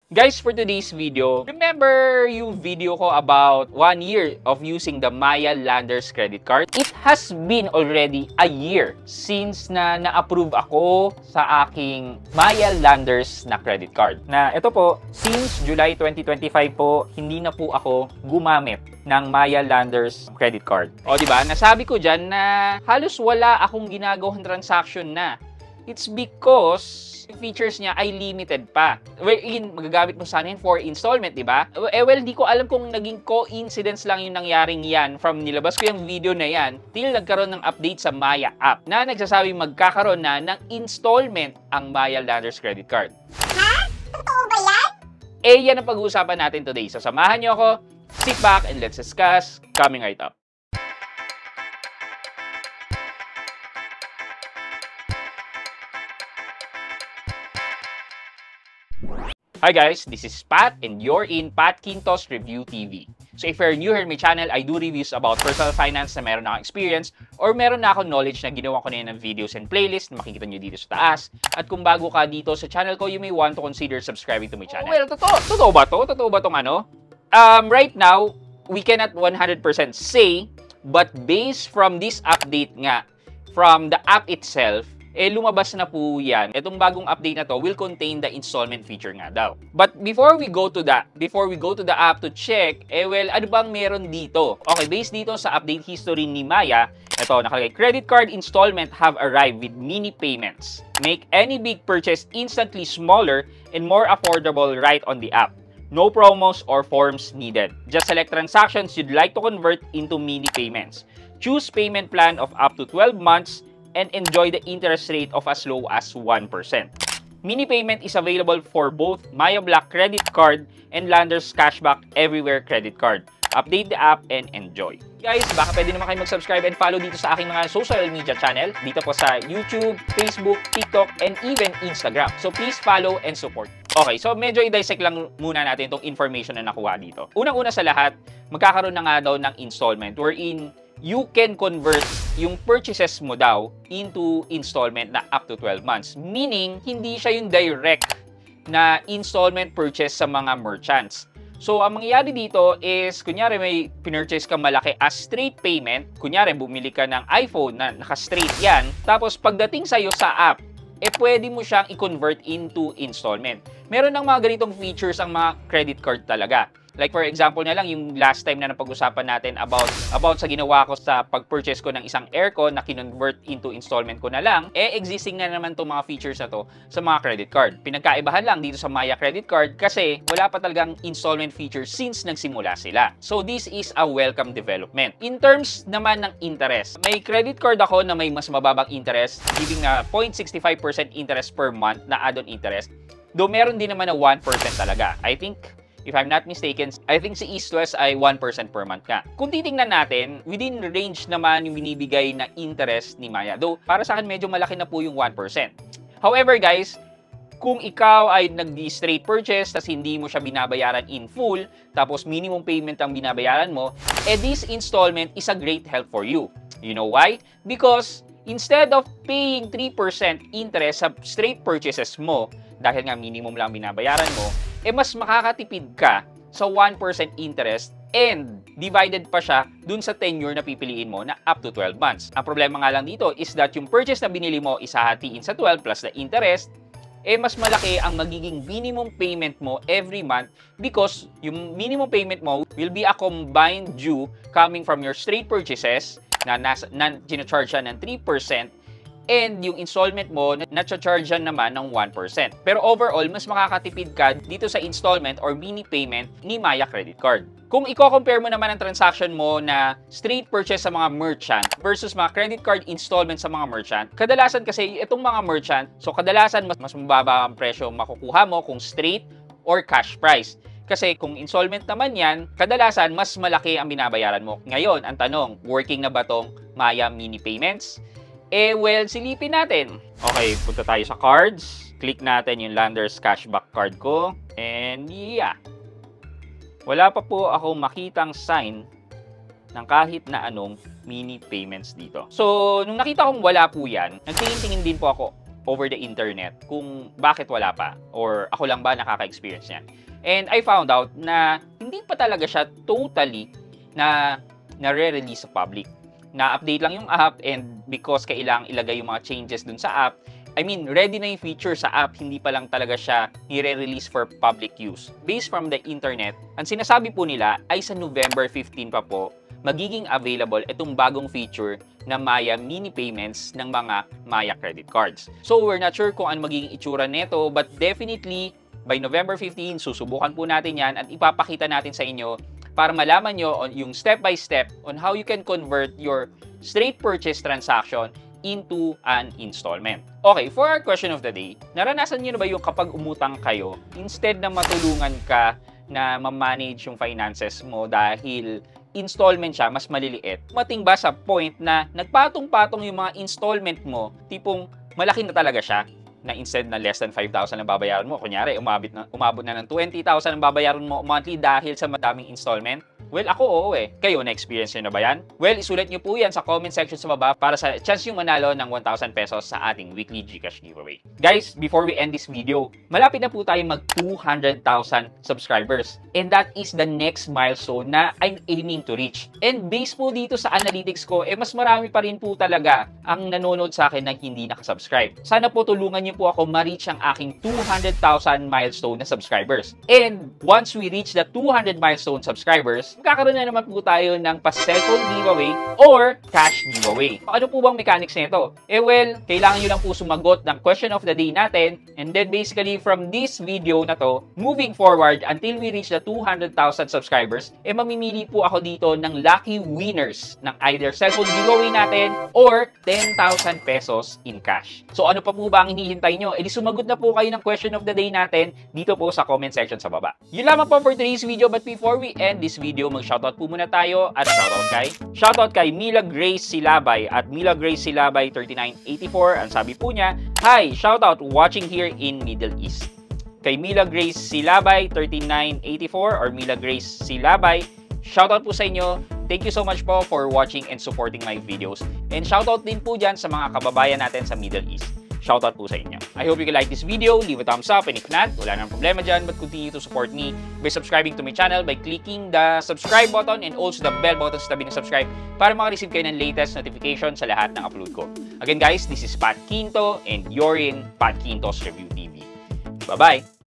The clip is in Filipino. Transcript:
Guys, for today's video, remember yung video ko about 1 year of using the Maya Landers credit card? It has been already a year since na na-approve ako sa aking Maya Landers na credit card. Na ito po, since July 2025 po, hindi na po ako gumamit ng Maya Landers credit card. O diba, nasabi ko dyan na halos wala akong ginagawang transaction na. It's because features niya ay limited pa. Wherein, magagamit mo sana yun for installment, di ba? Well, di ko alam kung naging coincidence lang yung nangyaring yan from nilabas ko yung video na yan till nagkaroon ng update sa Maya app na nagsasabi magkakaroon na ng installment ang Maya Landers credit card. Ha? Totoo ba yan? Yan ang pag-uusapan natin today. So, samahan niyo ako. Sit back and let's discuss. Coming right up. Hi guys, this is Pat and you're in Pat Quintos Review TV. So if you're new here in my channel, I do reviews about personal finance na meron akong experience or meron na akong knowledge na ginawa ko na yun ng videos and playlist na makikita nyo dito sa taas. At kung bago ka dito sa channel ko, you may want to consider subscribing to my channel. Well, totoo ba to? Totoo ba tong ano? Right now, we cannot 100% say, but based from this update nga, from the app itself, lumabas na po yan. Itong bagong update na to will contain the installment feature nga daw. But before we go to the app to check, well, ano bang meron dito? Okay, based dito sa update history ni Maya, ito, nakalagay, credit card installment have arrived with mini payments. Make any big purchase instantly smaller and more affordable right on the app. No promos or forms needed. Just select transactions you'd like to convert into mini payments. Choose payment plan of up to 12 months and enjoy the interest rate of as low as 1%. Mini payment is available for both Maya Black credit card and Landers Cashback Everywhere credit card. Update the app and enjoy. Guys, baka pwede naman kayo mag-subscribe and follow dito sa aking mga social media channel. Dito po sa YouTube, Facebook, TikTok, and even Instagram. So please follow and support. Okay, so medyo i-dissect lang muna natin itong information na nakuha dito. Unang-una sa lahat, magkakaroon na nga daw ng installment wherein you can convert yung purchases mo daw into installment na up to 12 months. Meaning, hindi siya yung direct na installment purchase sa mga merchants. So, ang mangyayari dito is, kunyari may pinurchase ka malaki as straight payment. Kunyari, bumili ka ng iPhone na naka-straight yan. Tapos, pagdating sa'yo sa app, pwede mo siyang i-convert into installment. Meron ng mga ganitong features ang mga credit card talaga. Like for example na lang, yung last time na napag-usapan natin about sa ginawa ko sa pag-purchase ko ng isang aircon na kinonvert into installment ko na lang, existing na naman itong mga features na to sa mga credit card. Pinagkaibahan lang dito sa Maya credit card kasi wala pa talagang installment feature since nagsimula sila. So this is a welcome development. In terms naman ng interest, may credit card ako na may mas mababang interest, giving na 0.65% interest per month na add-on interest. Though meron din naman na 1% talaga. I think, if I'm not mistaken, I think si East West ay 1% per month ka. Kung titingnan natin, within range naman yung binibigay na interest ni Maya. Though, para sa akin, medyo malaki na po yung 1%. However, guys, kung ikaw ay nag-straight purchase tapos hindi mo siya binabayaran in full, tapos minimum payment ang binabayaran mo, this installment is a great help for you. You know why? Because instead of paying 3% interest sa straight purchases mo, dahil nga minimum lang binabayaran mo, mas makakatipid ka sa 1% interest and divided pa siya dun sa tenure na pipiliin mo na up to 12 months. Ang problema nga lang dito is that yung purchase na binili mo isahatiin sa 12 plus the interest, mas malaki ang magiging minimum payment mo every month because yung minimum payment mo will be a combined due coming from your straight purchases na ginacharge siya ng 3%, and yung installment mo, na-charge naman ng 1%. Pero overall, mas makakatipid ka dito sa installment or mini payment ni Maya Credit Card. Kung i-compare mo naman ang transaction mo na straight purchase sa mga merchant versus mga credit card installment sa mga merchant, kadalasan kasi itong mga merchant, so kadalasan mas mababa ang presyo makukuha mo kung straight or cash price. Kasi kung installment naman yan, kadalasan mas malaki ang binabayaran mo. Ngayon, ang tanong, working na ba tong Maya mini payments? Well, silipin natin. Okay, punta tayo sa cards. Click natin yung Landers Cashback card ko. And yeah. Wala pa po ako makitang sign ng kahit na anong mini payments dito. So, nung nakita kong wala po yan, nagtingin-tingin din po ako over the internet kung bakit wala pa or ako lang ba nakaka-experience niyan. And I found out na hindi pa talaga siya totally na nare-release sa public. Na-update lang yung app, and because kailangang ilagay yung mga changes dun sa app, I mean, ready na yung feature sa app, hindi pa lang talaga siya nire-release for public use. Based from the internet, ang sinasabi po nila ay sa November 15 pa po, magiging available itong bagong feature na Maya mini payments ng mga Maya credit cards. So, we're not sure kung ano magiging itsura nito, but definitely, by November 15, susubukan po natin yan at ipapakita natin sa inyo para malaman nyo yung step-by-step on how you can convert your straight purchase transaction into an installment. Okay, for our question of the day, naranasan nyo na ba yung kapag umutang kayo, instead na matulungan ka na ma-manage yung finances mo dahil installment siya, mas maliliit, mating ba sa point na nagpatong-patong yung mga installment mo, tipong malaki na talaga siya, na instead na less than 5,000 ang babayaran mo, kunyari, umabot na ng 20,000 ang babayaran mo monthly dahil sa madaming installment? Well, ako oo eh. Kayo, na-experience nyo na ba yan? Well, isulat nyo po yan sa comment section sa baba para sa chance yung manalo ng 1,000 pesos sa ating weekly GCash giveaway. Guys, before we end this video, malapit na po tayo mag 200,000 subscribers. And that is the next milestone na I'm aiming to reach. And based po dito sa analytics ko, mas marami pa rin po talaga ang nanonood sa akin na hindi nakasubscribe. Sana po tulungan nyo po ako ma-reach ang aking 200,000 milestone na subscribers. And once we reach the 200 milestone subscribers, magkakaroon na naman po tayo ng pa-cellphone giveaway or cash giveaway. Ano po bang mechanics nito? Well, kailangan nyo lang po sumagot ng question of the day natin, and then basically from this video na to, moving forward until we reach the 200,000 subscribers, mamimili po ako dito ng lucky winners ng either cellphone giveaway natin or 10,000 pesos in cash. So ano pa po ba ang hinihintay nyo? Di sumagot na po kayo ng question of the day natin dito po sa comment section sa baba. Yun lamang po for today's video, but before we end this video, mag-shoutout po muna tayo at shoutout kay Mila Grace Silabay at Mila Grace Silabay 3984. Ang sabi po niya, "Hi, shoutout watching here in Middle East." Kay Mila Grace Silabay 3984 or Mila Grace Silabay, shoutout po sa inyo. Thank you so much po for watching and supporting my videos. And shoutout din po dyan sa mga kababayan natin sa Middle East. Shoutout po sa inyo. I hope you can like this video, leave a thumbs up, and if not, wala nang problema dyan, but continue to support me by subscribing to my channel by clicking the subscribe button and also the bell button sa tabi ng subscribe para makareceive kayo ng latest notification sa lahat ng upload ko. Again guys, this is Pat Quinto and you're in Pat Quinto's Review TV. Bye-bye!